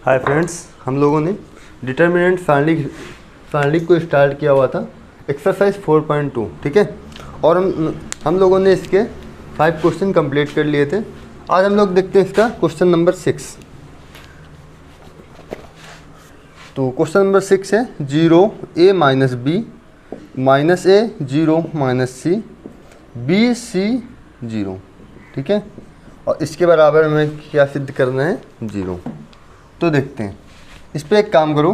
Hi friends, हम लोगों ने डिटर्मिनेंट फाइंडिंग को स्टार्ट किया हुआ था एक्सरसाइज 4.2, ठीक है। और हम लोगों ने इसके 5 क्वेश्चन कंप्लीट कर लिए थे। आज हम लोग देखते हैं इसका क्वेश्चन नंबर 6। तो क्वेश्चन नंबर 6 है 0a माइनस बी माइनस ए 0 माइनस सी बी सी 0, ठीक है। और इसके बराबर में क्या सिद्ध करना है? 0। तो देखते हैं, इस पर एक काम करो,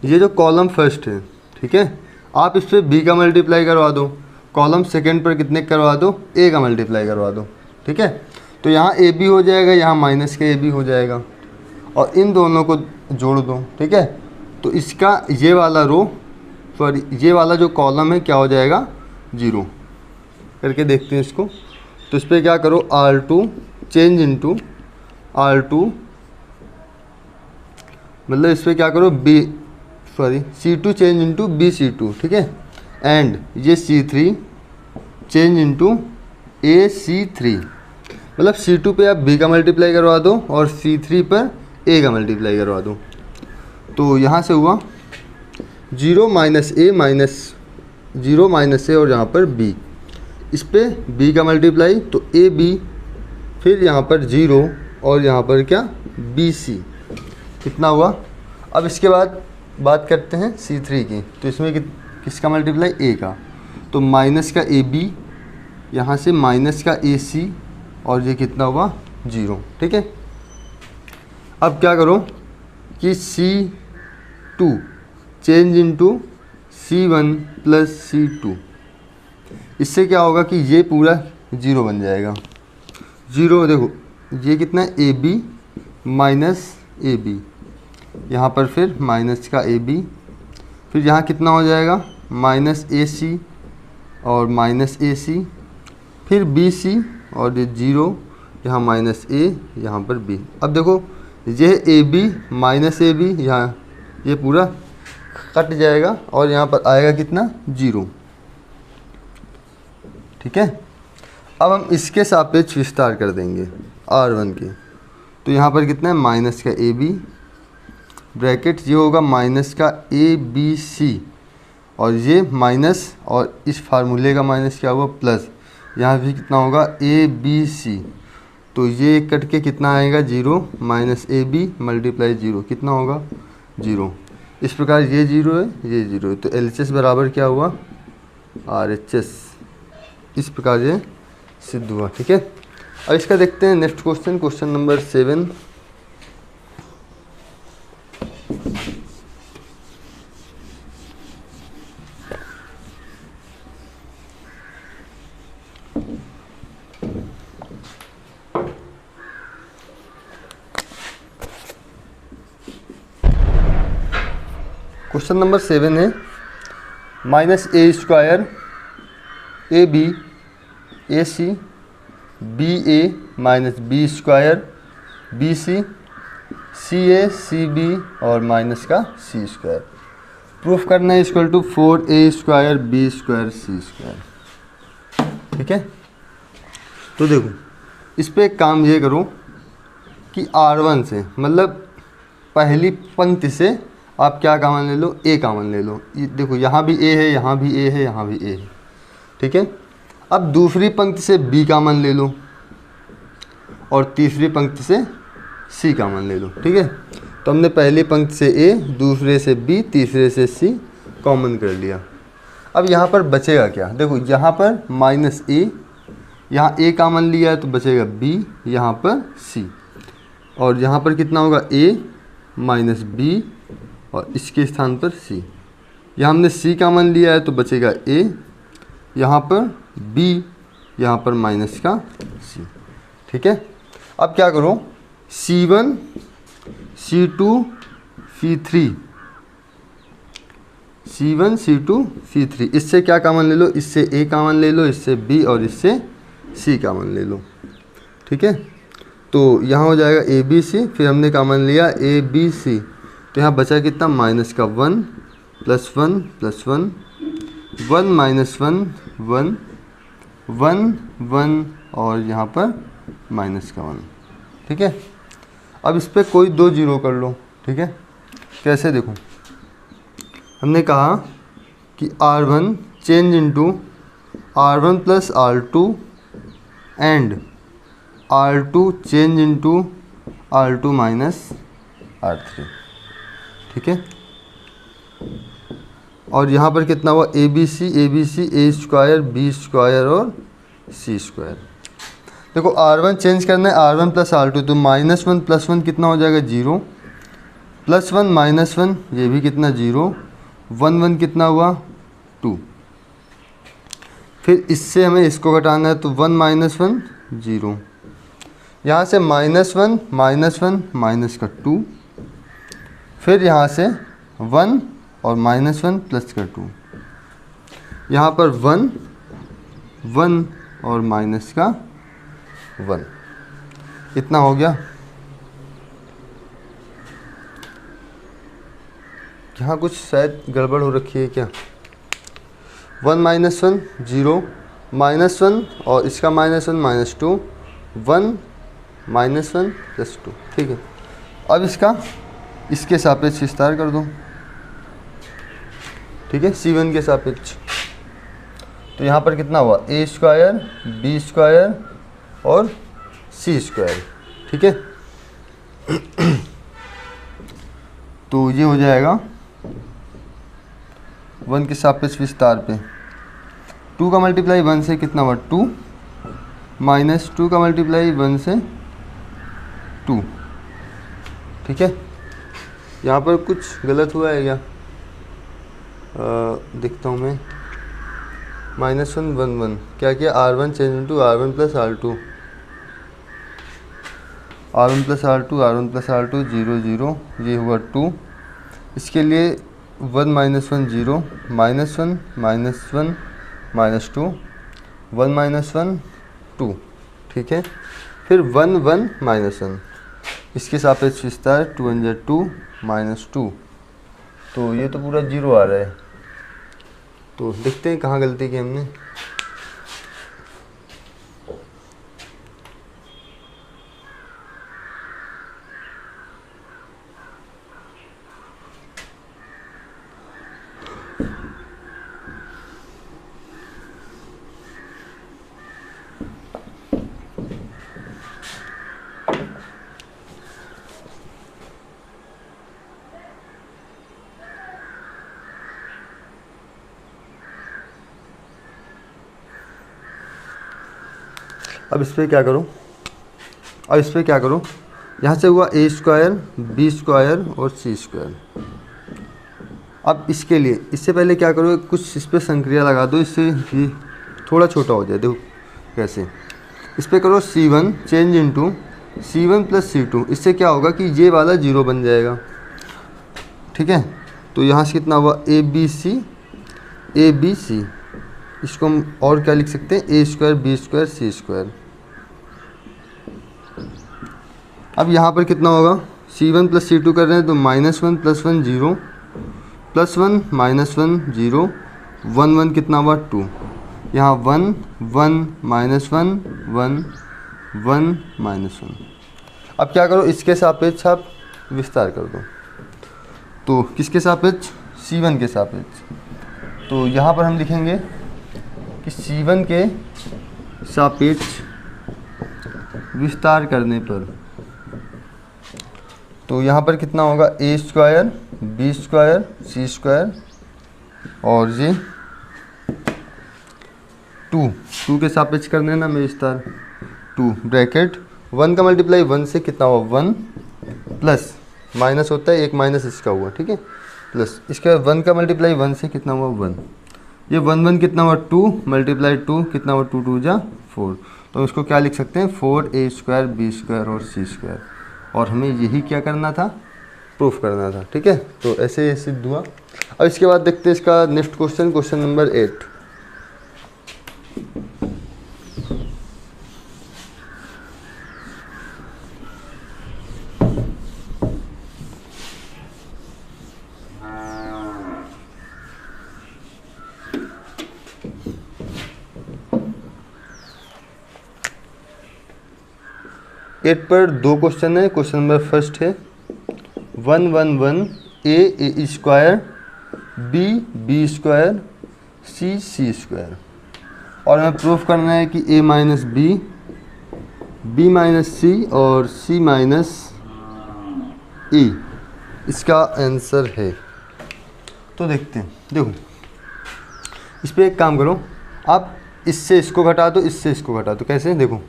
ये जो कॉलम फर्स्ट है, ठीक है, आप इस पर बी का मल्टीप्लाई करवा दो, कॉलम सेकंड पर कितने करवा दो? ए का मल्टीप्लाई करवा दो, ठीक है। तो यहाँ ए बी हो जाएगा, यहाँ माइनस के ए बी हो जाएगा, और इन दोनों को जोड़ दो, ठीक है। तो इसका ये वाला रो सॉरी ये वाला जो कॉलम है क्या हो जाएगा? 0 करके देखते हैं इसको। तो इस पर क्या करो, R2 चेंज इनटू R2, मतलब इस पर क्या करो C2 चेंज इनटू BC2, ठीक है। एंड ये C3 चेंज इनटू AC3, मतलब C2 पे आप B का मल्टीप्लाई करवा दो और C3 पर A का मल्टीप्लाई करवा दो। तो यहाँ से हुआ 0 minus a minus 0 minus a और यहाँ पर B, इस पे B का मल्टीप्लाई तो AB, फिर यहाँ पर 0 और यहाँ पर क्या? BC, कितना हुआ? अब इसके बाद बात करते हैं C3 की। तो इसमें किसका मल्टीप्लाई? A का। तो माइनस का AB, यहाँ से माइनस का AC, और ये कितना हुआ? 0, ठीक है। अब क्या करो कि C2 change into C1 plus C2, इससे क्या होगा कि ये पूरा 0 बन जाएगा। 0 देखो, ये कितना है? AB माइनस AB, यहाँ पर फिर माइनस का AB, फिर यहाँ कितना हो जाएगा? माइनस AC और माइनस AC, फिर BC और ये 0, यहाँ माइनस A, यहाँ पर B। अब देखो, ये AB माइनस AB, यहाँ ये पूरा कट जाएगा और यहाँ पर आएगा कितना? 0, ठीक है। अब हम इसके सापेक्ष विस्तार कर देंगे R1 के। तो यहाँ पर कितना है? माइनस का AB ब्रैकेट, ये होगा माइनस का ABC, और ये माइनस और इस फार्मूले का माइनस क्या हुआ? प्लस, यहाँ भी कितना होगा? ABC। तो ये कट के कितना आएगा? 0 माइनस AB मल्टीप्लाई 0, कितना होगा? 0। इस प्रकार ये 0 है, ये 0 है, तो LHS बराबर क्या हुआ? RHS। इस प्रकार ये सिद्ध हुआ, ठीक है। अब इसका देखते हैं next question, question number 7। Question number 7 है minus a square AB AC BA minus b square BC CA CB और माइनस का C स्क्वायर। प्रूफ करना है equal to 4A square B square C square, ठीक है। तो देखो, इस पे एक काम ये करो कि R1 से, मतलब पहली पंक्ति से आप क्या कॉमन ले लो? A कॉमन ले लो। ये देखो, यहाँ भी A है, यहाँ भी A है, यहाँ भी A है, ठीक है। अब दूसरी पंक्ति से B कॉमन ले लो और तीसरी पंक्ति से C कॉमन ले लो, ठीक है। तो हमने पहली पंक्ति से A, दूसरे से B, तीसरे से C कॉमन कर लिया। अब यहाँ पर बचेगा क्या? देखो, यहाँ पर माइनस A, यहाँ A कॉमन लिया है तो बचेगा B, यहाँ पर C, और यहाँ पर कितना होगा? A माइनस B और इसके स्थान पर C। यहाँ हमने C कॉमन लिया है तो बचेगा A, यहाँ पर B, यहाँ पर माइनस का C, ठीक है। अब क्या करो, C1 C2 C3, C1 C2 C3, इससे क्या कॉमन ले लो? इससे A कॉमन ले लो, इससे B और इससे C कॉमन ले लो, ठीक है। तो यहाँ हो जाएगा ABC, फिर हमने कॉमन लिया ABC, तो यहाँ बचा कितना? माइनस का 1 प्लस 1 प्लस 1, 1 माइनस 1 1 1 1 और यहाँ पर माइनस का 1, ठीक है। अब इस पर कोई दो जीरो कर लो, ठीक है। कैसे, देखो हमने कहा कि R1 change into R1 plus R2 and R2 change into R2 minus R3, ठीक है। और यहाँ पर कितना हुआ, a b c a square b square और सी स्क्वायर। देखो R1 चेंज करना है, R1 प्लस R2, तो -1 प्लस 1 कितना हो जाएगा 0, +1 -1 ये भी कितना 0, 1 1 कितना हुआ 2। फिर इससे हमें इसको घटाना है, तो 1 -1 0, यहाँ से -1 -1 माइनस का 2, फिर यहाँ से 1 और -1 प्लस का 2, यहाँ पर 1 1 और माइनस का 1, इतना हो गया। यहाँ कुछ शायद गड़बड़ हो रखी है क्या, 1 -1 0 -1 और इसका -1 -2 1 -1 प्लस 2, ठीक है। अब इसका इसके सापेक्ष विस्तार कर दो, ठीक है, C1 के सापेक्ष। तो यहाँ पर कितना हुआ, ए स्क्वायर बी स्क्वायर और सी स्क्वायर, ठीक है। तो ये हो जाएगा 1 के सापेक्ष विस्तार पे 2 का मल्टीप्लाई 1 से कितना हुआ 2, माइनस 2 का मल्टीप्लाई 1 से 2, ठीक है। यहाँ पर कुछ गलत हुआ है क्या, देखता हूँ मैं, -1 1 1 क्या किया, R1 change into R1 plus R2, R1 plus R2 R1 plus R2 0 0, ये हुआ 2। इसके लिए 1 -1 0 -1 -1 -2 1 -1 2, ठीक है। फिर 1 1 -1, इसके सापेक्ष विस्तार 2 × 2 -2, तो ये तो पूरा 0 आ रहा है। तो देखते हैं कहाँ गलती की हमने। अब इस पर क्या करो, यहाँ से हुआ ए स्क्वायर बी स्क्वायर और सी स्क्वायर। अब इसके लिए इससे पहले क्या करो, कुछ इस पर संक्रिया लगा दो, इससे ये थोड़ा छोटा हो जाए। देखो कैसे, इस पर करो C1 change into C1 plus C2, इससे क्या होगा कि ये वाला 0 बन जाएगा, ठीक है। तो यहाँ से कितना हुआ ए बी सी, इसको हम और क्या लिख सकते हैं, ए स्क्वायर बी स्क्वायर सी स्क्वायर। अब यहाँ पर कितना होगा, C1 प्लस C2 कर रहे हैं, तो -1 + 1 0 +1 -1 0 1 1 कितना हुआ 2, यहाँ 1 1 -1 1 1 -1। अब क्या करो, इसके सापेक्ष आप विस्तार कर दो, तो किसके सापेक्ष, C1 के सापेक्ष। तो यहाँ पर हम लिखेंगे कि C1 के सापेक्ष विस्तार करने पर, तो यहाँ पर कितना होगा, ए स्क्वायर बी स्क्वायर सी स्क्वायर और ये 2 के सापेक्ष करने ना में विस्तार, 2 ब्रैकेट 1 का मल्टीप्लाई 1 से कितना हुआ 1 प्लस माइनस होता है, एक माइनस इसका हुआ, ठीक है, प्लस इसके बाद 1 का मल्टीप्लाई 1 से कितना हुआ 1, ये 1 1 कितना हुआ 2 मल्टीप्लाई 2 कितना हुआ 2 2 जा 4। तो इसको क्या लिख सकते हैं, 4a स्क्वायर बी स्क्वायर और सी स्क्वायर। और हमें यही क्या करना था, प्रूफ करना था, ठीक है। तो ऐसे ये सिद्ध हुआ। अब इसके बाद देखते हैं इसका नेक्स्ट क्वेश्चन नंबर 8। 8 पर 2 क्वेश्चन है। क्वेश्चन नंबर फर्स्ट है 111 ए स्क्वायर बी स्क्वायर सी स्क्वायर, और हमें प्रूफ करना है कि a minus b minus c और c माइनस ए इसका आंसर है। तो देखते हैं, देखो इस पर एक काम करो, आप इससे इसको घटा दो, इससे इसको घटा दो। कैसे? देखो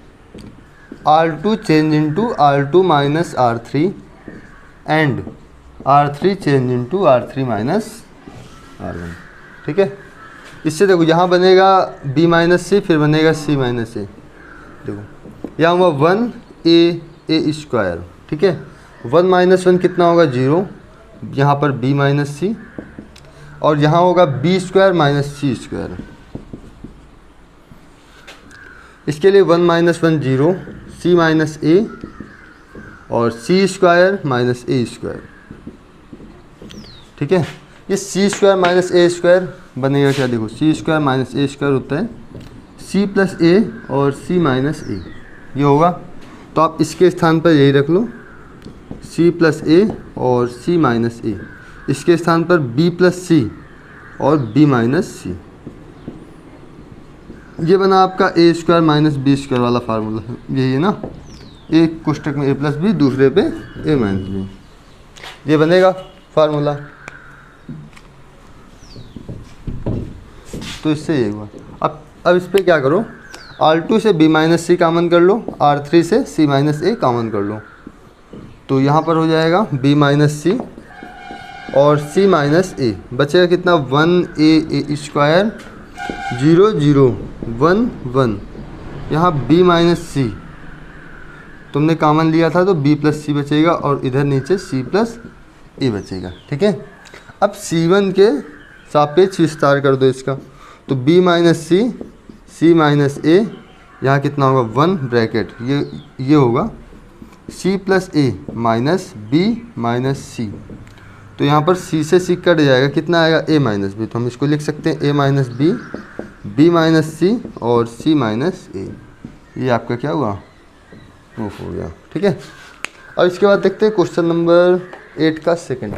R2 change into R2 minus R3 and R3 change into R3 minus R1, ठीक है। इससे देखो यहाँ बनेगा b माइनस सी, फिर बनेगा c माइनस ए। देखो यहाँ हुआ 1 ए स्क्वायर, ठीक है। 1 माइनस 1 कितना होगा? 0, यहाँ पर b माइनस सी, और यहाँ होगा b स्क्वायर माइनस सी स्क्वायर। इसके लिए 1 माइनस 1 0, c माइनस ए और c square minus a square, ठीक है। ये c square minus a square बनेगा क्या? देखो c square minus a square होता है c प्लस ए और c माइनस ए, ये होगा। तो आप इसके स्थान पर यही रख लो, c प्लस ए और c माइनस ए। इसके स्थान पर b प्लस सी और b माइनस सी। ये बना आपका ए स्क्वायर माइनस बी स्क्वायर वाला फार्मूला, यही है ना। एक कोष्टक में a प्लस बी, दूसरे पे a माइनस बी, ये बनेगा फार्मूला। तो इससे ये हुआ। अब इस पर क्या करो, R2 से b माइनस सी कॉमन कर लो, R3 से c माइनस ए कॉमन कर लो। तो यहाँ पर हो जाएगा b माइनस सी और c माइनस ए, बचेगा कितना? 1 स्क्वायर 0 0 1 1। यहाँ b माइनस सी तुमने कॉमन लिया था तो b प्लस सी बचेगा, और इधर नीचे c प्लस ए बचेगा, ठीक है। अब c1 के सापेक्ष विस्तार कर दो इसका, तो b minus c, c minus ए, यहाँ कितना होगा? 1 ब्रैकेट, ये होगा c प्लस ए माइनस b माइनस सी। तो यहाँ पर c से c कट जाएगा, कितना आएगा? a minus b. तो हम इसको लिख सकते हैं a minus b, b minus c और c माइनस ए। ये आपका क्या हुआ? प्रूफ हो गया, ठीक है। अब इसके बाद देखते हैं क्वेश्चन नंबर 8 का सेकंड।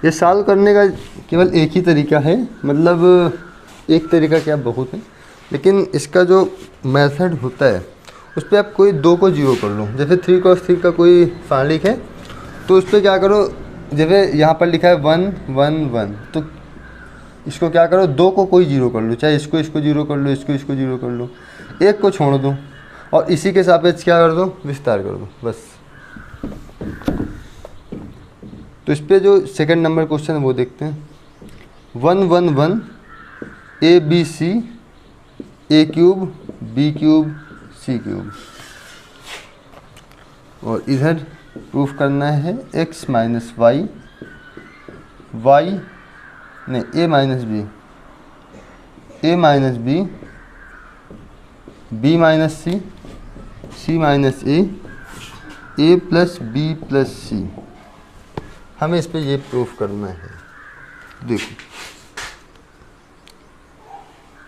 ये सॉल्व करने का केवल एक ही तरीका है, मतलब एक तरीका क्या, बहुत है, लेकिन इसका जो मेथड होता है उस पर आप कोई 2 को 0 कर लो। जैसे 3 cos 3 का कोई फार्मूला है, तो उस पर क्या करो, जैसे यहाँ पर लिखा है 1 1 1, तो इसको क्या करो, 2 को कोई 0 कर लो, चाहे इसको 0 कर लो, इसको 0 कर लो, एक को छोड़ दो, और इसी के सापेक्ष क्या कर दो? विस्तार कर दो, बस। तो इस पर जो सेकंड नंबर क्वेश्चन है वो देखते हैं। 1 1 1 a b c a cube b cube c cube, और इधर प्रूफ करना है x माइनस वाई नहीं a minus b, a minus b, b minus c, c minus a, a plus B plus c. हमें इस पे ये प्रूफ करना है। देखो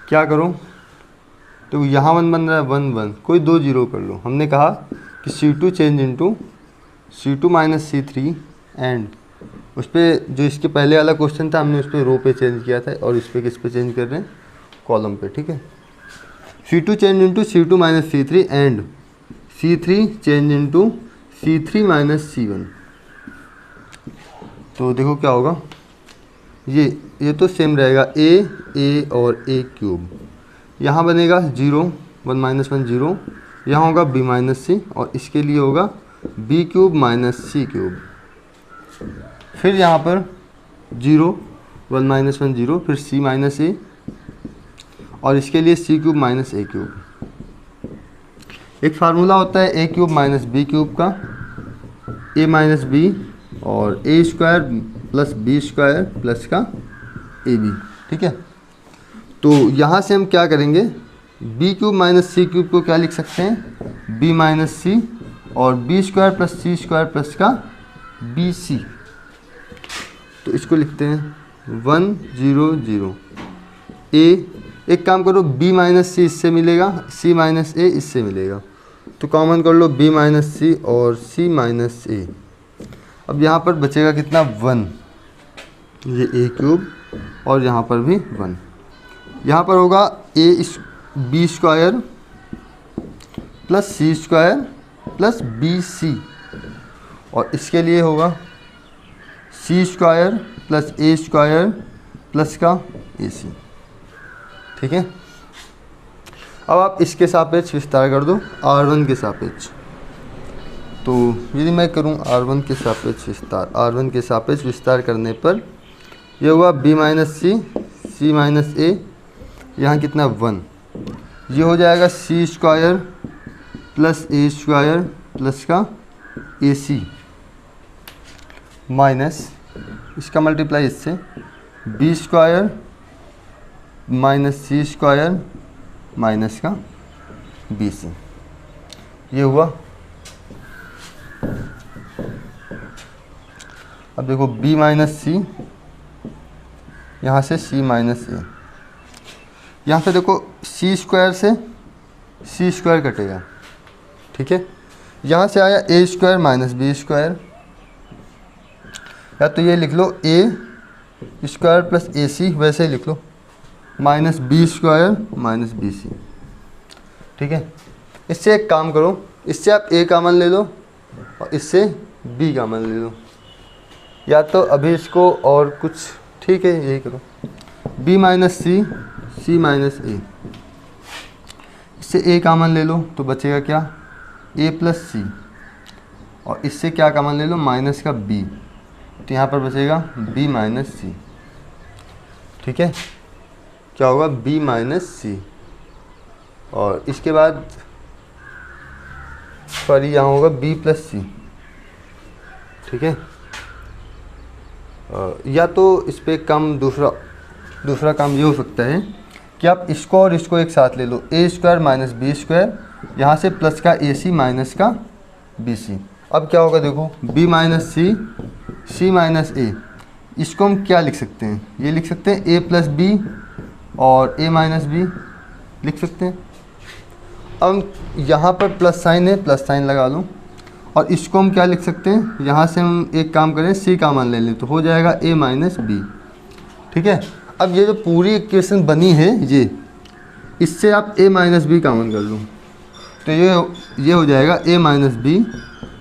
क्या करो, तो यहाँ 1 बन रहा है 1 1, कोई 2 0 कर लो। हमने कहा कि C2 change into C2 minus C3 and उस पर जो इसके पहले वाला क्वेश्चन था हमने उस पर रो पे चेंज किया था, और इस पर किस पे चेंज कर रहे हैं? कॉलम पे, ठीक है। C2 change into C2 minus C3 and C3 change into C3 minus C1। तो देखो क्या होगा, ये तो सेम रहेगा a और a क्यूब। यहाँ बनेगा 0 1 माइनस 1 0, यहाँ होगा b माइनस सी, और इसके लिए होगा b क्यूब माइनस सी क्यूब। फिर यहाँ पर 0 1 माइनस 1 0, फिर c माइनस ए, और इसके लिए c cube minus a cube. एक फार्मूला होता है a cube minus b cube का, a माइनस बी और a square plus b square plus का ए बी, ठीक है। तो यहाँ से हम क्या करेंगे, बी क्यूब माइनस सी क्यूब को क्या लिख सकते हैं? बी माइनस सी, और बी स्क्वायर प्लस सी स्क्वायर प्लस का बी सी। तो इसको लिखते हैं 1 0 0। एक काम करो, b माइनस सी इससे मिलेगा, c माइनस ए इससे मिलेगा, तो कॉमन कर लो b माइनस सी और c माइनस ए। अब यहाँ पर बचेगा कितना 1, ये a क्यूब और यहाँ पर भी 1। यहाँ पर होगा b square plus c square plus bc, और इसके लिए होगा c square plus a square plus का ac। ठीक है। अब आप इसके सापेक्ष विस्तार कर दो r1 के सापेक्ष। तो यदि मैं करूं r1 के सापेक्ष विस्तार, r1 के सापेक्ष विस्तार करने पर यह हुआ b minus c, c minus ए, यहाँ कितना 1, ये हो जाएगा c square plus a square plus का ac माइनस इसका मल्टीप्लाई इससे b स्क्वायर माइनस सी स्क्वायर माइनस का bc, ये हुआ। अब देखो b माइनस सी, यहाँ से c माइनस ए, यहाँ से देखो c स्क्वायर से c स्क्वायर कटेगा। ठीक है। यहाँ से आया a square minus b square, या तो ये लिख लो a square plus a c, वैसे ही लिख लो minus b square minus b c. ठीक है। इससे एक काम करो, इससे आप a कॉमन ले लो और इससे b कॉमन ले लो, या तो अभी इसको और कुछ, ठीक है यही करो, b minus c, c minus ए, इससे a कॉमन ले लो तो बचेगा क्या a प्लस सी, और इससे क्या कॉमन ले लो माइनस का b, तो यहाँ पर बचेगा b माइनस सी। ठीक है। क्या होगा b माइनस सी, और इसके बाद सॉरी यहाँ होगा b प्लस सी। ठीक है। या तो इस पे काम दूसरा काम ये हो सकता है कि आप इसको और इसको एक साथ ले लो, a square minus b square, यहाँ से प्लस का ए सी माइनस का बी सी। अब क्या होगा देखो b minus c, c minus ए, इसको हम क्या लिख सकते हैं, ये लिख सकते हैं a प्लस बी और a माइनस बी लिख सकते हैं। अब यहाँ पर प्लस साइन है, प्लस साइन लगा लो, और इसको हम क्या लिख सकते हैं, यहाँ से हम एक काम करें c कॉमन ले लें तो हो जाएगा a माइनस बी। ठीक है। अब ये जो पूरी इक्वेशन बनी है ये, इससे आप a माइनस बी कॉमन कर लो तो ये हो जाएगा a minus b,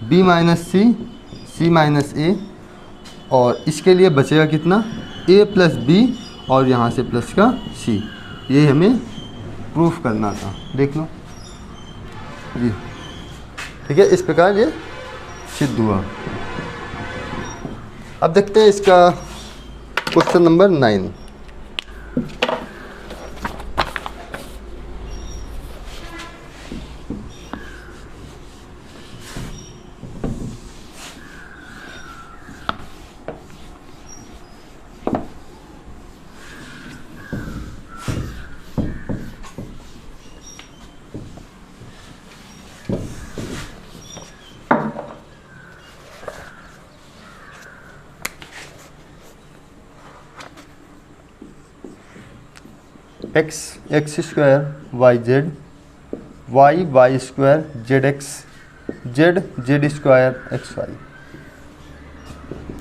b minus c, c minus a, और इसके लिए बचेगा कितना a प्लस बी और यहाँ से प्लस का c। ये हमें प्रूफ करना था, देख लो जी। ठीक है। इस प्रकार ये सिद्ध हुआ। अब देखते हैं इसका question number 9। X square y z, y square z x, z square x y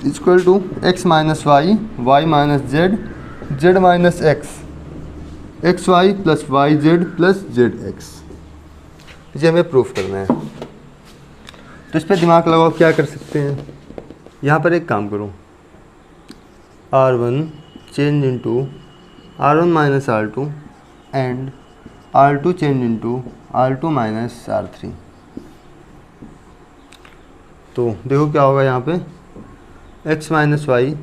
equal to x minus y minus z minus x y plus y z plus z x. ये हमें प्रूफ करना है। तो इस पर दिमाग लगाओ क्या कर सकते हैं। यहाँ पर एक काम करो, R1 change into R1 minus R2 and R2 change into R2 minus R3। तो देखो क्या होगा यहाँ पे, x minus y,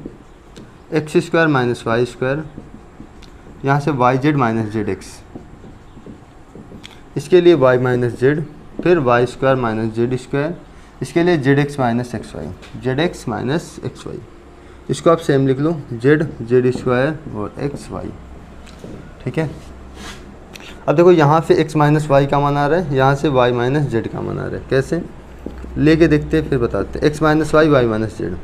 x square minus y square, यहाँ से y z minus z x, इसके लिए y माइनस जेड, फिर y square minus z square, इसके लिए z x minus x y, z x minus x y. इसको आप same लिख लो, जेड स्क्वायर और एक्स वाई। ठीक है। अब देखो यहाँ से x माइनस वाई का मान आ रहा है, यहाँ से y माइनस जेड का मान आ रहा है। कैसे लेके देखते हैं फिर बताते हैं। x minus y, y minus z,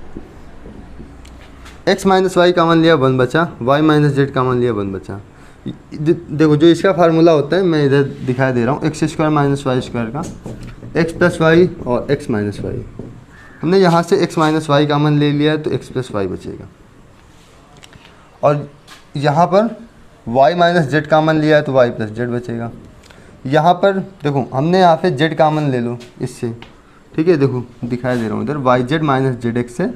x minus y common लिया 1 बचा, y माइनस जेड कॉमन लिया 1 बचा। देखो जो इसका फार्मूला होता है मैं इधर दिखाई दे रहा हूँ, x square minus y square का, एक्स प्लस वाई और एक्स माइनस वाई। हमने यहाँ से x माइनस वाई कॉमन ले लिया है तो x प्लस वाई बचेगा, और यहाँ पर y माइनस जेड कॉमन लिया है तो y प्लस जेड बचेगा। यहाँ पर देखो हमने यहाँ पे z कॉमन ले लो इससे, ठीक है, देखो दिखाई दे रहा हूँ इधर y z minus z x है,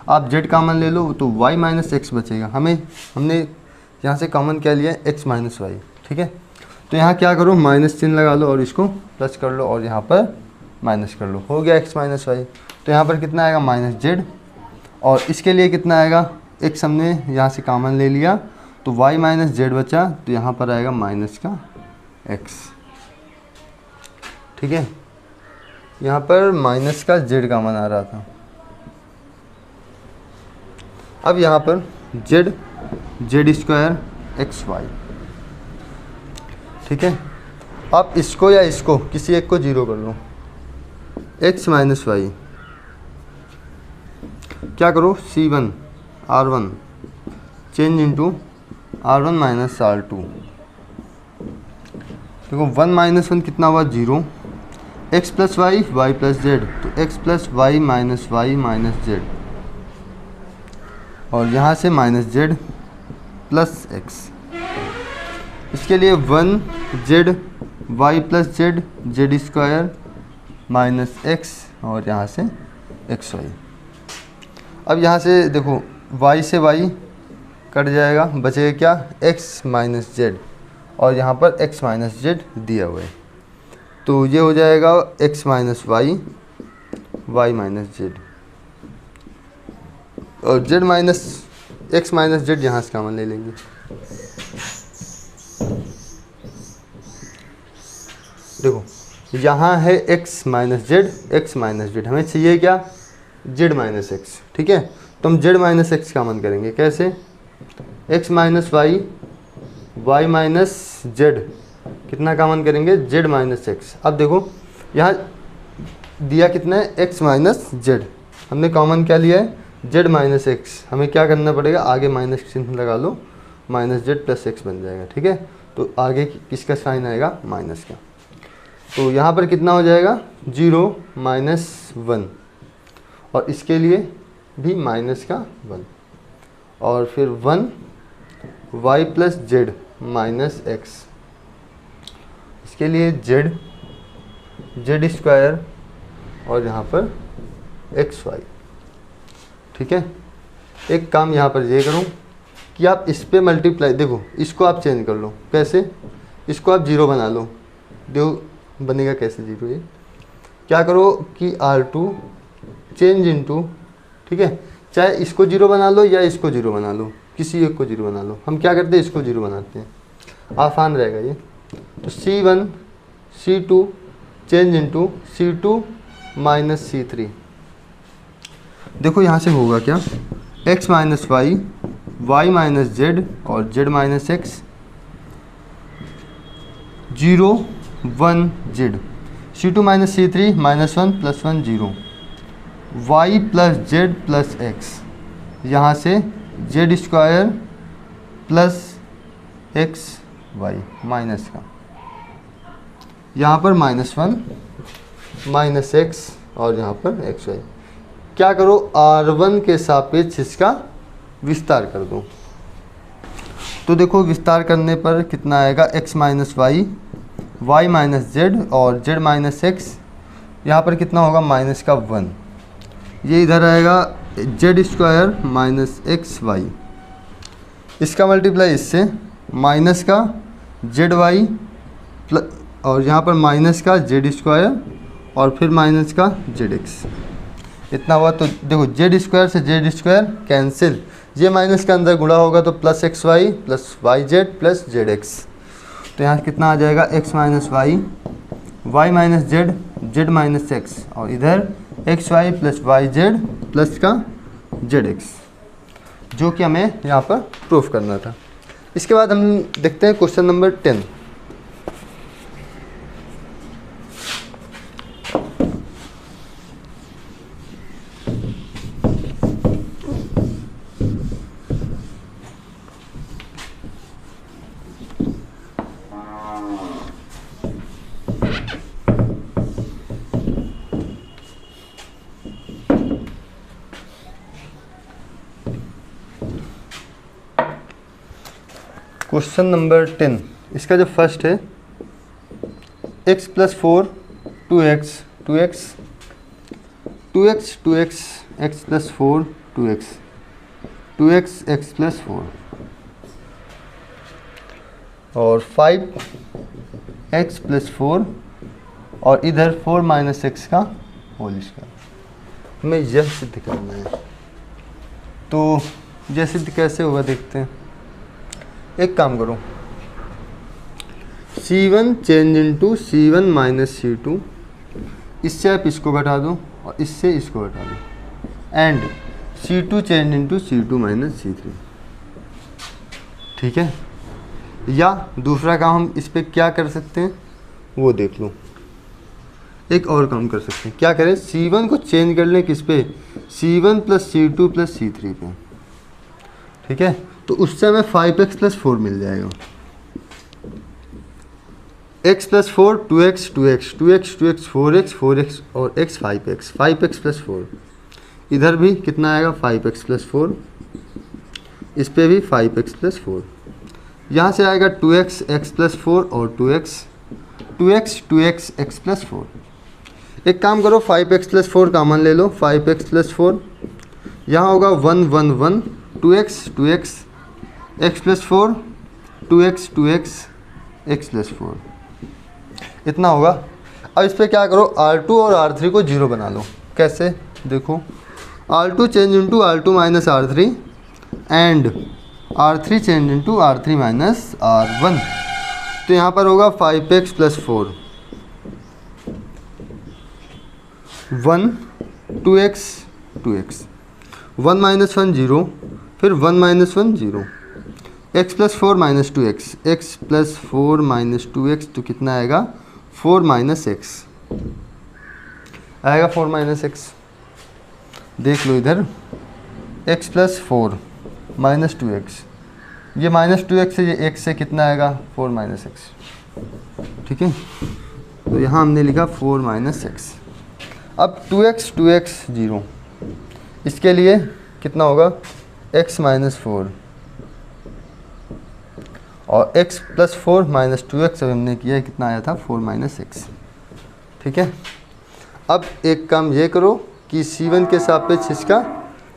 आप z कॉमन ले लो तो y माइनस एक्स बचेगा। हमने यहाँ से कॉमन क्या लिया है, x माइनस वाई, ठीक है। तो यहाँ क्या करो, माइनस चिन्ह लगा लो और इसको प्लस कर लो और यहाँ पर माइनस कर लो, हो गया x माइनस वाई। तो यहाँ पर कितना आएगा, माइनस जेड, और इसके लिए कितना आएगा, x हमने यहाँ से कॉमन ले लिया तो y माइनस जेड बचा, तो यहाँ पर आएगा माइनस का x, ठीक है। यहाँ पर माइनस का z कॉमन आ रहा था। अब यहाँ पर जेड स्क्वायर एक्स वाई, ठीक है। आप इसको या इसको किसी एक को जीरो कर लो, एक्स माइनस वाई, क्या करो, C1 R1 change into R1 minus R2। देखो 1 माइनस 1 कितना हुआ, 0, x plus y y plus z, तो x plus y minus z, और यहाँ से माइनस जेड प्लस एक्स। इसके लिए 1 z y plus z, z square minus x, और यहाँ से एक्स वाई। अब यहाँ से देखो y से y कट जाएगा, बचेगा क्या, x माइनस जेड, और यहाँ पर x माइनस जेड दिया हुआ है, तो ये हो जाएगा x minus y, y minus z, और z minus x minus z यहाँ से कॉमन ले लेंगे। देखो यहाँ है x माइनस जेड, हमें चाहिए क्या, z माइनस एक्स, ठीक है। तो हम z माइनस एक्स कॉमन करेंगे, कैसे, x minus y, y minus z, कितना कॉमन करेंगे, z माइनस एक्स। अब देखो यहाँ दिया कितना है, x माइनस जेड, हमने कॉमन क्या लिया है, z माइनस एक्स। हमें क्या करना पड़ेगा, आगे माइनस चिन्ह लगा लो, माइनस जेड प्लस एक्स बन जाएगा, ठीक है। तो आगे किसका साइन आएगा, माइनस का। तो यहाँ पर कितना हो जाएगा, 0 माइनस 1, और इसके लिए भी माइनस का 1, और फिर 1 y plus z minus x, इसके लिए जेड स्क्वायर, और यहाँ पर एक्स वाई, ठीक है। एक काम यहाँ पर ये करूँ कि आप इस पे मल्टीप्लाई, देखो इसको आप चेंज कर लो, कैसे, इसको आप 0 बना लो, देखो बनेगा कैसे 0, ये क्या करो कि R2 चेंज इनटू, ठीक है, चाहे इसको 0 बना लो या इसको 0 बना लो, किसी एक को 0 बना लो। हम क्या करते हैं, इसको 0 बनाते हैं, आसान रहेगा ये। तो C1 C2 change into C2 minus C3। देखो यहाँ से होगा क्या, x minus y, y minus z, और z minus x, 0 1 Z, C2 minus C3 minus 1 plus 1 0, y plus Z plus x, यहाँ से z square plus x Y minus का, यहाँ पर माइनस 1 माइनस एक्स, और यहाँ पर एक्स वाई। क्या करो, R1 के सापेक्ष इसका विस्तार कर दो। तो देखो विस्तार करने पर कितना आएगा, x minus y, y minus z, और जेड माइनस एक्स, यहाँ पर कितना होगा, माइनस का 1, ये इधर आएगा z square minus x y, इसका मल्टीप्लाई इससे, माइनस का जेड वाई प्लस, और यहाँ पर माइनस का जेड स्क्वायर, और फिर माइनस का जेड एक्स, इतना हुआ। तो देखो जेड स्क्वायर से जेड स्क्वायर कैंसिल, ये माइनस का अंदर गुणा होगा तो plus x y plus y z plus z x. तो यहाँ कितना आ जाएगा, x minus y, y minus z, z minus x, और इधर x y plus y z plus का जेड एक्स, जो कि हमें यहाँ पर प्रूफ करना था। इसके बाद हम देखते हैं क्वेश्चन नंबर 10। क्वेश्चन नंबर 10, इसका जो फर्स्ट है x plus 4 2x 2x 2x 2x x plus 4 2x 2x x plus 4 और 5x प्लस 4 और इधर 4 माइनस एक्स का होल स्क्वायर। हमें यह सिद्ध करना है। तो यह सिद्ध कैसे होगा देखते हैं। एक काम करो, C1 change into C1 minus C2, इससे आप इसको घटा दो और इससे इसको घटा दो, and C2 change into C2 minus C3। ठीक है, या दूसरा काम हम इस पर क्या कर सकते हैं वो देख लो। एक और काम कर सकते हैं, क्या करें, C1 को चेंज कर लें किस पे, C1 plus C2 plus C3 पे। ठीक है, तो उससे हमें 5x प्लस 4 मिल जाएगा। x plus 4 2x 2x 2x 2x 4x 4x और x 5x 5x प्लस 4। इधर भी कितना आएगा 5x प्लस 4, इस पे भी 5x प्लस 4। यहाँ से आएगा 2x x प्लस 4 और 2x 2x x प्लस 4। एक काम करो, 5x प्लस 4 कॉमन ले लो, 5x प्लस 4, यहाँ होगा 1 1 1 2x x plus 4 2x x plus 4, इतना होगा। अब इस पर क्या करो, R2 और R3 को 0 बना लो। कैसे देखो, R2 change into R2 minus R3 and R3 change into R3 minus R1। तो यहाँ पर होगा 5x प्लस 4 1 2x 1 माइनस 1 0, फिर 1 minus 1 0, x plus 4 minus 2x x plus 4 minus 2x, तो कितना आएगा 4 माइनस एक्स आएगा, 4 माइनस एक्स। देख लो इधर x प्लस 4 माइनस 2x, ये माइनस 2x से ये x से कितना आएगा 4 माइनस एक्स। ठीक है, तो यहाँ हमने लिखा 4 माइनस एक्स। अब 2x 0, इसके लिए कितना होगा x माइनस 4 और x प्लस 4 माइनस 2x हमने किया है, कितना आया था 4 माइनस एक्स। ठीक है, अब एक काम ये करो कि C1 के सापेक्ष इसका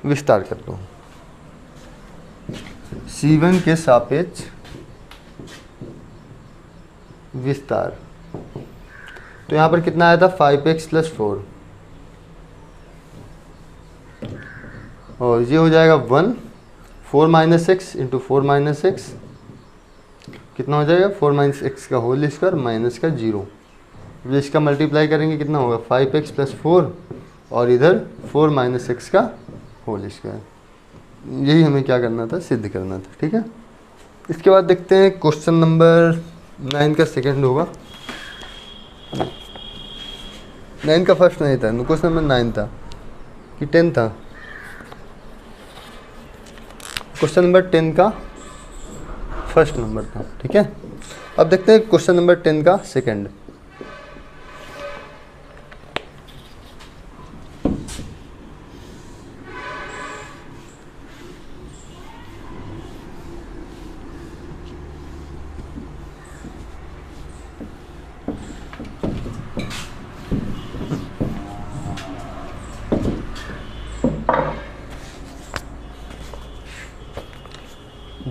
विस्तार कर लो। C1 के सापेक्ष विस्तार, तो यहाँ पर कितना आया था 5x प्लस 4 और ये हो जाएगा 1 4 minus x into 4 minus x, कितना हो जाएगा 4 माइनस एक्स का होल स्क्वायर माइनस का 0। जब इसका मल्टीप्लाई करेंगे कितना होगा 5x प्लस 4 और इधर 4 माइनस एक्स का होल स्क्वायर। यही हमें क्या करना था, सिद्ध करना था। ठीक है, इसके बाद देखते हैं क्वेश्चन नंबर 9 का सेकंड होगा। 9 का फर्स्ट नहीं था, क्वेश्चन नंबर 9 था कि 10 था। क्वेश्चन नंबर 10 का फर्स्ट नंबर था। ठीक है, अब देखते हैं क्वेश्चन नंबर 10 का सेकंड।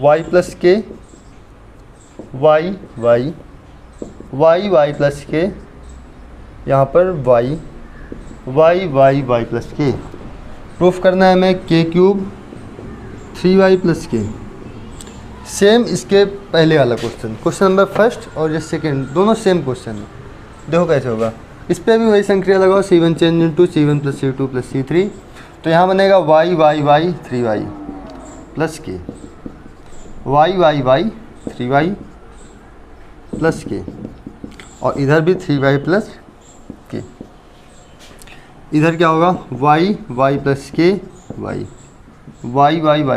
y प्लस के y प्लस के, यहाँ पर y प्लस के प्रूफ करना है हमें k क्यूब 3y प्लस के। सेम इसके पहले वाला क्वेश्चन नंबर फर्स्ट और ये सेकंड दोनों सेम क्वेश्चन है। देखो कैसे होगा, इस पर भी वही संक्रिया लगाओ, C1 change into C1 plus C2 plus C3, तो यहाँ बनेगा y 3y प्लस के, y 3y प्लस के, और इधर भी 3y प्लस के। इधर क्या होगा y प्लस के y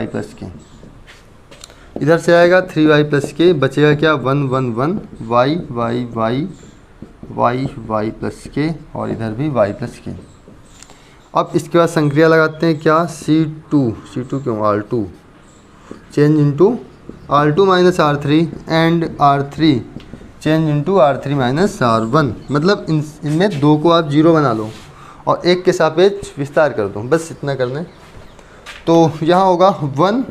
प्लस के। इधर से आएगा 3y प्लस के, बचेगा क्या 1 1 1 y y y y y plus के, और इधर भी y प्लस के। अब इसके बाद संक्रिया लगाते हैं, क्या C2 क्यों R2 change into R2 minus R3 and R3 change into R3 minus R1। मतलब इनमें दो को आप जीरो बना लो और एक के सापेक्ष विस्तार कर दो, बस इतना करना है। तो यहाँ होगा 1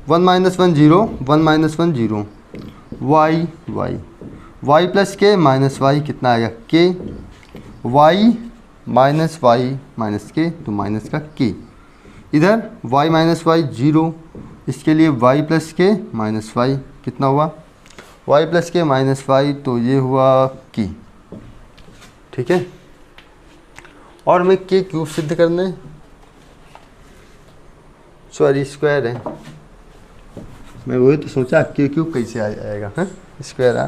1 minus 1 0 1 minus 1 0 y y y plus के माइनस y कितना आएगा k, y माइनस के तो माइनस का k, इधर y माइनस y 0, इसके लिए y प्लस के माइनस y कितना हुआ y प्लस के माइनस y, तो ये हुआ k। ठीक है, और हमें k क्यूब सिद्ध करना है, सॉरी स्क्वायर है, मैं वही तो सोचा k क्यूब कैसे आएगा, हाँ स्क्वायर आ।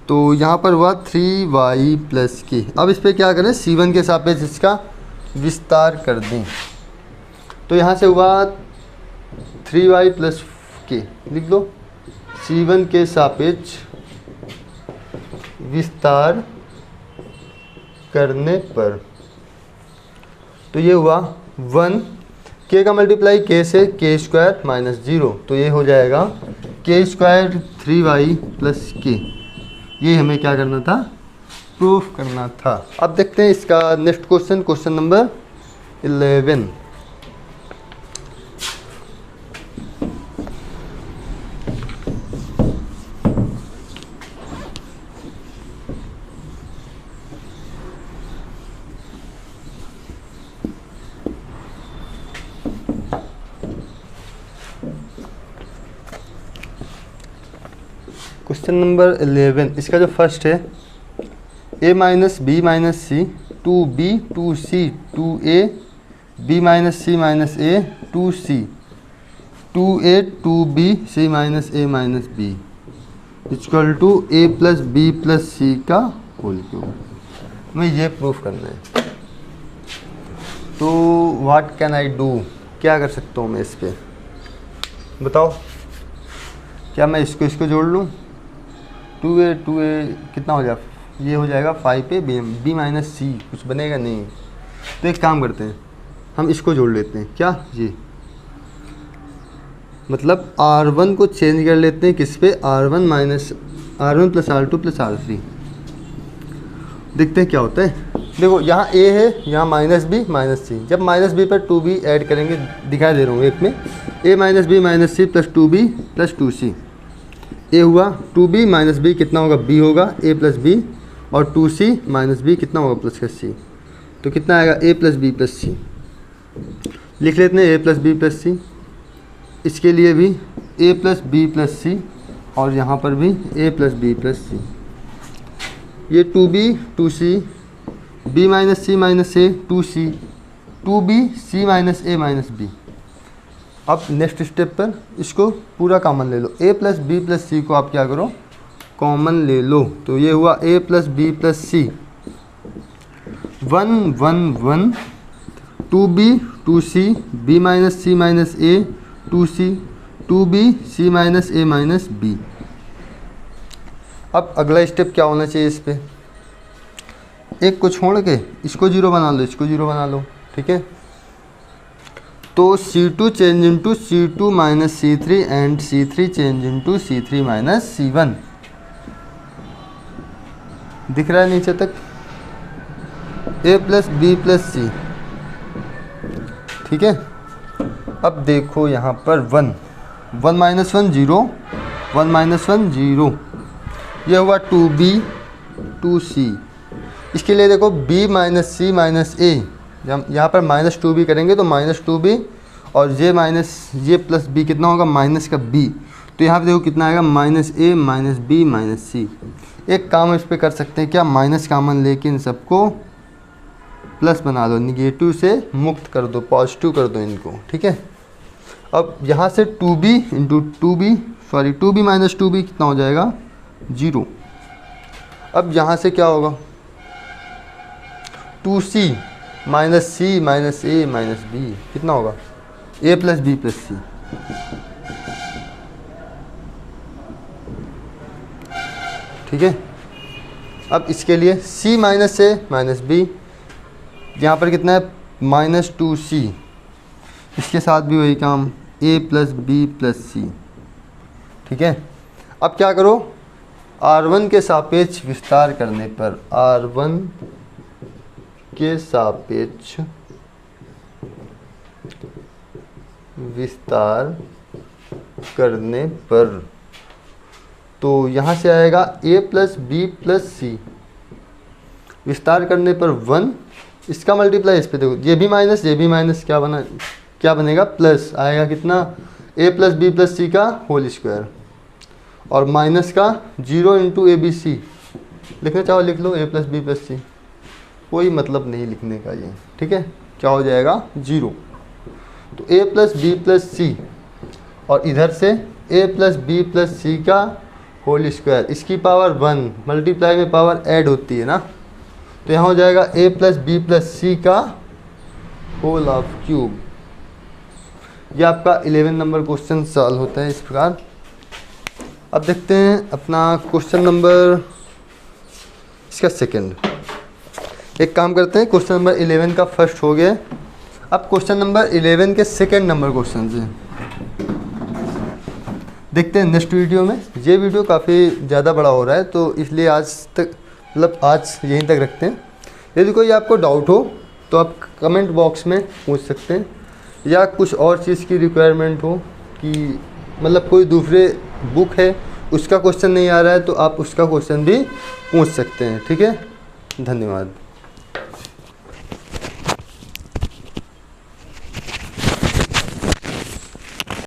तो यहाँ पर हुआ 3y प्लस के। अब इस पर क्या करें, C1 के सापेक्ष इसका विस्तार कर दें। तो यहाँ से हुआ 3y प्लस के, लिख दो C1 के सापेक्ष विस्तार करने पर, तो ये हुआ 1 k का मल्टीप्लाई k से k स्क्वायर माइनस 0, तो ये हो जाएगा k स्क्वायर 3y प्लस के। ये हमें क्या करना था, प्रूफ करना था। अब देखते हैं इसका next question, question number 11। Question number 11, इसका जो फर्स्ट है a minus b minus c 2b 2c 2a b minus c minus a 2c 2a 2b c minus a minus b equal to a plus B plus c का whole cube. हमें ये proof करना है। तो what can I do, क्या कर सकता हूँ मैं इस पर, बताओ। क्या मैं इसको जोड़ लूँ, 2a कितना हो जाएगा, ये हो जाएगा 5a b माइनस सी, कुछ बनेगा नहीं। तो एक काम करते हैं, हम इसको जोड़ लेते हैं, क्या ये मतलब R1 को चेंज कर लेते हैं किस पे, R1 plus R2 plus R3। देखते हैं क्या होता है। देखो यहाँ a है, यहाँ माइनस बी माइनस सी, जब माइनस बी पर 2b ऐड करेंगे, दिखाई दे रहा हूँ एक में, a minus b minus c plus 2b plus 2c। a हुआ 2b माइनस बी कितना होगा, b होगा a प्लस बी, और 2c माइनस बी कितना होगा प्लस का c, तो कितना आएगा a plus B plus c. लिख लेते हैं a plus B plus c, इसके लिए भी a plus B plus c, और यहाँ पर भी a plus B plus c. ये 2b 2c b minus c minus a 2c 2b c minus a minus b। अब नेक्स्ट स्टेप पर इसको पूरा कॉमन ले लो, a प्लस बी प्लस सी को आप क्या करो, कॉमन ले लो। तो ये हुआ a plus B plus c 1 1 1 2b 2c b minus c minus a 2c 2b c minus a minus b। अब अगला स्टेप क्या होना चाहिए, इस पे एक को छोड़ के इसको जीरो बना लो, इसको जीरो बना लो, ठीक है। तो C2 change into C2 minus C3 and C3 change into C3 minus C1। दिख रहा है नीचे तक, a plus B plus c, ठीक है। अब देखो यहाँ पर 1 माइनस 1 0 1 माइनस 1 0, यह हुआ 2b 2c। इसके लिए देखो b minus c minus a, जब यहाँ पर माइनस 2b करेंगे तो माइनस 2b, और ये प्लस b कितना होगा माइनस का b, तो यहाँ पे देखो कितना आएगा minus a minus b minus c। एक काम इस पे कर सकते हैं, क्या माइनस कॉमन लेके इन सबको प्लस बना दो, निगेटिव से मुक्त कर दो, पॉजिटिव कर दो इनको, ठीक है। अब यहाँ से 2b into 2b minus 2b कितना हो जाएगा 0। अब यहाँ से क्या होगा 2c minus c minus a minus b कितना होगा a plus B plus c. ठीक है। अब इसके लिए c minus a minus b, यहाँ पर कितना है -2c, इसके साथ भी वही काम a plus B plus c, ठीक है। अब क्या करो, r1 के सापेक्ष विस्तार करने पर, r1 के सापेक्ष विस्तार करने पर, तो यहाँ से आएगा a प्लस बी प्लस सी, विस्तार करने पर 1, इसका मल्टीप्लाई इस पे देखो, ये भी माइनस क्या बनेगा प्लस, आएगा कितना a plus B plus c का होल स्क्वायर, और माइनस का 0 इंटू ए बी सी, लिखना चाहो लिख लो a प्लस बी प्लस सी, कोई मतलब नहीं लिखने का ये, ठीक है। क्या हो जाएगा 0, तो a plus B plus c, और इधर से a plus B plus c का होल स्क्वायर, इसकी पावर 1, मल्टीप्लाई में पावर ऐड होती है ना, तो यहाँ हो जाएगा a plus B plus c का होल ऑफ क्यूब। यह आपका 11 नंबर क्वेश्चन सॉल्व होता है इस प्रकार। अब देखते हैं अपना क्वेश्चन नंबर इसका सेकंड। एक काम करते हैं, क्वेश्चन नंबर 11 का फर्स्ट हो गया, अब क्वेश्चन नंबर 11 के सेकंड नंबर क्वेश्चन से देखते हैं नेक्स्ट वीडियो में। ये वीडियो काफ़ी ज़्यादा बड़ा हो रहा है, तो इसलिए आज यहीं तक रखते हैं। यदि कोई आपको डाउट हो तो आप कमेंट बॉक्स में पूछ सकते हैं, या कुछ और चीज़ की रिक्वायरमेंट हो कि मतलब कोई दूसरे बुक है उसका क्वेश्चन नहीं आ रहा है, तो आप उसका क्वेश्चन भी पूछ सकते हैं, ठीक है। धन्यवाद।